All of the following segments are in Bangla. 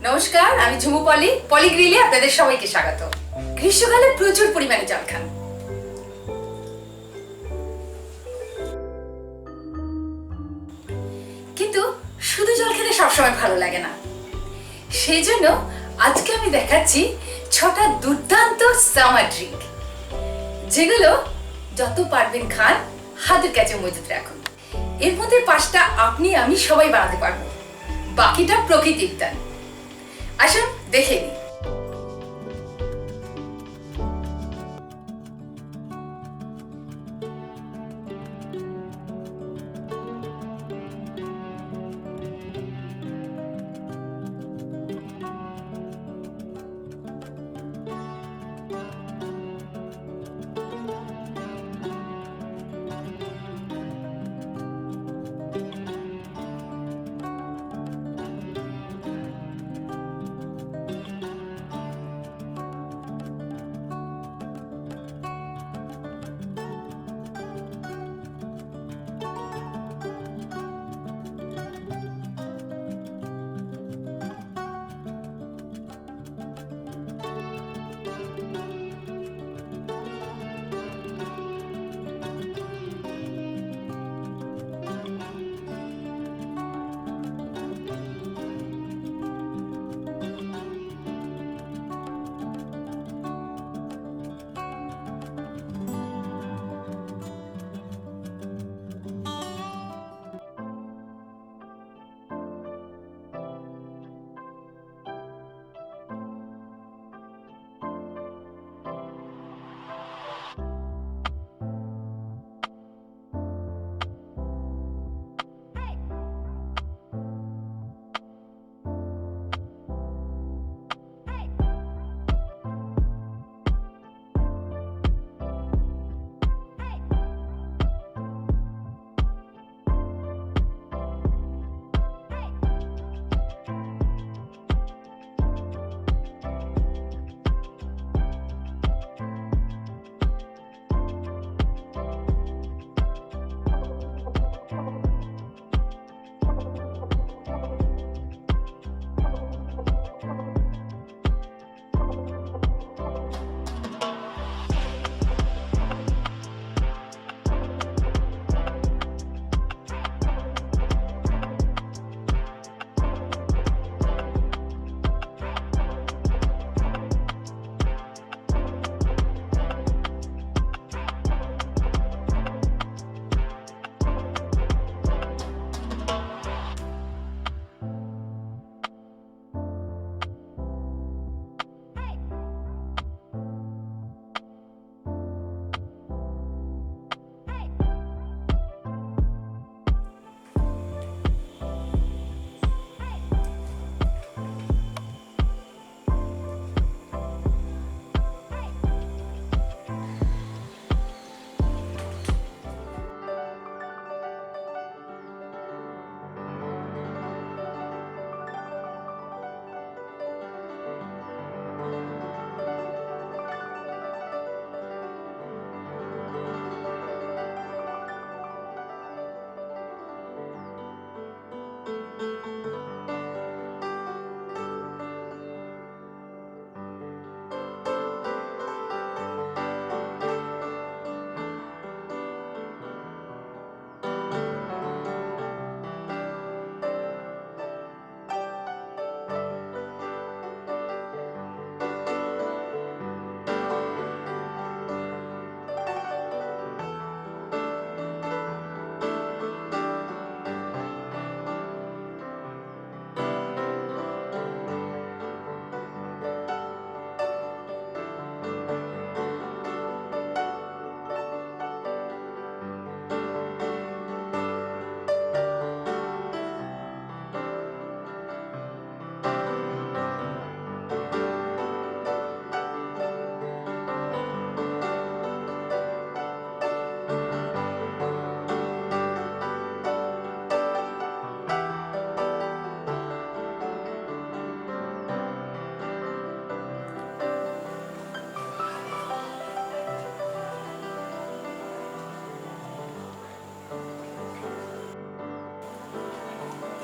নমস্কার, আমি ঝুমু পলি। পলি গ্রিলে আপনাদের সবাইকে স্বাগত। গ্রীষ্মকালে প্রচুর পরিমাণে জল খান, কিন্তু শুধু জল খেতে সবসময় ভালো লাগে না। সেই জন্য আজকে আমি দেখাচ্ছি 6টা দুর্দান্ত সামার ড্রিঙ্ক, যেগুলো যত পারবেন খান, হাতের কাছে মজুত রাখুন। এর মধ্যে 5টা আপনি আমি সবাই বানাতে পারবো, বাকিটা প্রকৃতির দান। আসুন দেখে নিই।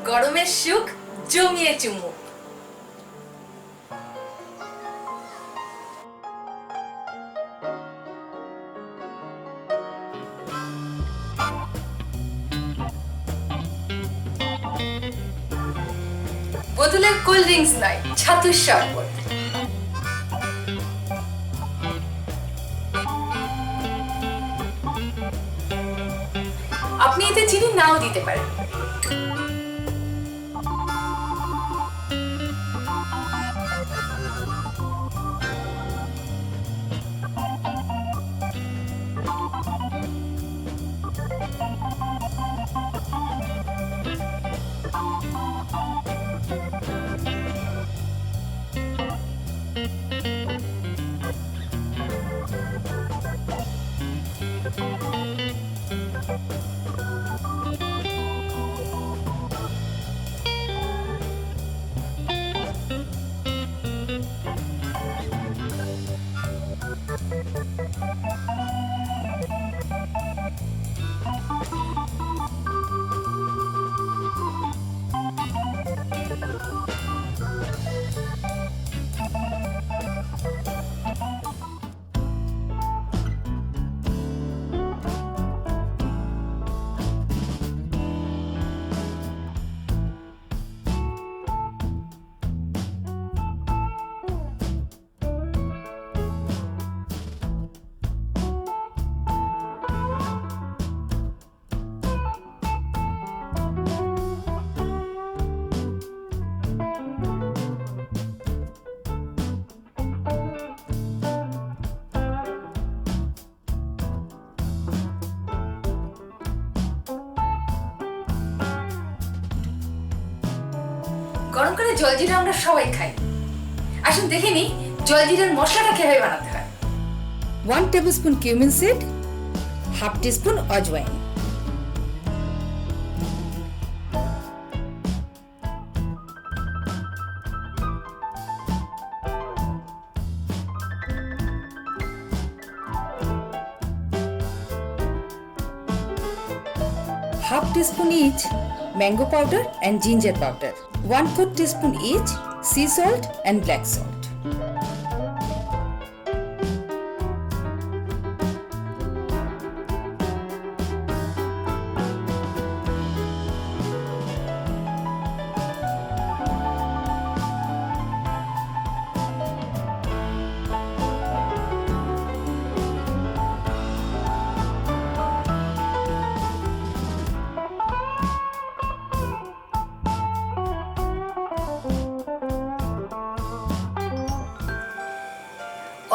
গরমের সুখ জমিয়ে চুমুক। বোতলের কোল্ড ড্রিঙ্কস নয়, ছাতুর শরবত। আপনি এতে চিনি নাও দিতে পারেন। গরম করে জলজিরা আমরা সবাই খাই। আসুন দেখে নিই জলজিরার মশলাটা কিভাবে বানাতে হয়। 1 tablespoon cumin seed, half teaspoon অজওয়াইন, half teaspoon each mango powder and ginger powder, 1/4 teaspoon each sea salt and black salt.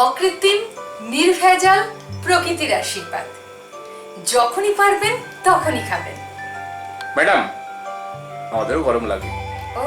অকৃত্রিম, নির্ভেজাল, প্রকৃতির আশীর্বাদ। যখনই পারবেন তখনই খাবেন। ম্যাডাম, আমাদেরও গরম লাগে। ও